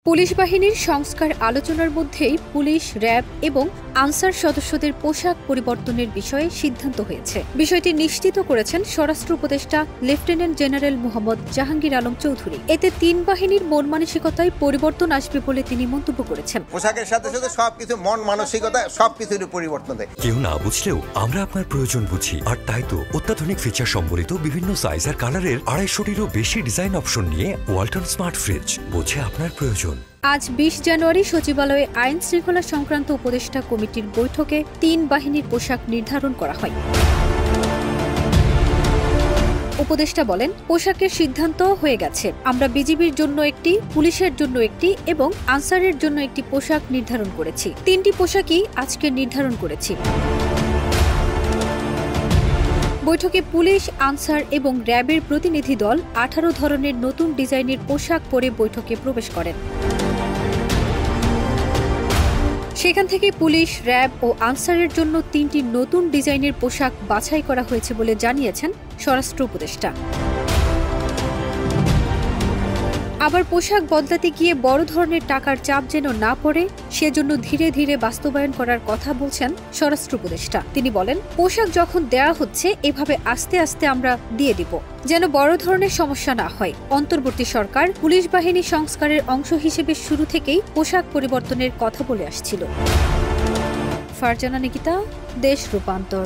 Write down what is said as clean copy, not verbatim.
Police বাহিনীর সংস্কার আলোচনার মধ্যেই পুলিশ, র্যাব এবং আনসার সদস্যদের পোশাক পরিবর্তনের বিষয়ে সিদ্ধান্ত হয়েছে। বিষয়টি নিশ্চিত করেছেন স্বরাষ্ট্র উপদেষ্টা লেফটেন্যান্ট জেনারেল মোহাম্মদ জাহাঙ্গীর আলম চৌধুরী। এতে তিন বাহিনীর মন মানসিকতায় পরিবর্তন আসবে বলে তিনি মন্তব্য করেছেন। পোশাকের সাথে সাথে সবকিছু মন মানসিকতা সবকিছুর পরিবর্তন দেয়। কেউ না বুঝলেও আমরা আপনার প্রয়োজন বুঝি, আর তাই তো অত্যাধুনিক ফিচার সম্বলিত বিভিন্ন সাইজ আর কালারের 250-টিরও বেশি ডিজাইন অপশন নিয়ে ওয়ালটন স্মার্ট ফ্রিজ বোঝে আপনার প্রয়োজন। আজ 20 জানুয়ারি সচিবালয়ে আইন শৃঙ্খলা সংক্রান্ত উপদেষ্টা কমিটির বৈঠকে তিন বাহিনীর পোশাক নির্ধারণ করা হয়। উপদেষ্টা বলেন, পোশাকের সিদ্ধান্ত হয়ে গেছে। আমরা বিজিবির জন্য একটি, পুলিশের জন্য একটি এবং আনসারের জন্য একটি পোশাক নির্ধারণ করেছি। তিনটি পোশাকই আজকে নির্ধারণ করেছি। বৈঠকে পুলিশ, আনসার এবং র্যাবের প্রতিনিধি দল 18 ধরনের নতুন ডিজাইনের পোশাক পরে বৈঠকে প্রবেশ করেন। সেখান থেকে পুলিশ, র্যাব ও আনসারের জন্য 3টি নতুন ডিজাইনের পোশাক বাছাই করা হয়েছে বলে জানিয়েছেন স্বরাষ্ট্র উপদেষ্টা। আবার পোশাক বদলাতে গিয়ে বড় ধরনের টাকার চাপ যেন না পড়ে, সেজন্য ধীরে ধীরে বাস্তবায়ন করার কথা বলছেন স্বরাষ্ট্র উপদেষ্টা। তিনি বলেন, পোশাক যখন দেয়া হচ্ছে এভাবে আস্তে আস্তে আমরা দিয়ে দিব, যেন বড় ধরনের সমস্যা না হয়। অন্তর্বর্তী সরকার পুলিশ বাহিনী সংস্কারের অংশ হিসেবে শুরু থেকেই পোশাক পরিবর্তনের কথা বলে আসছিল। ফারজানা নিকিতা, দেশ রূপান্তর।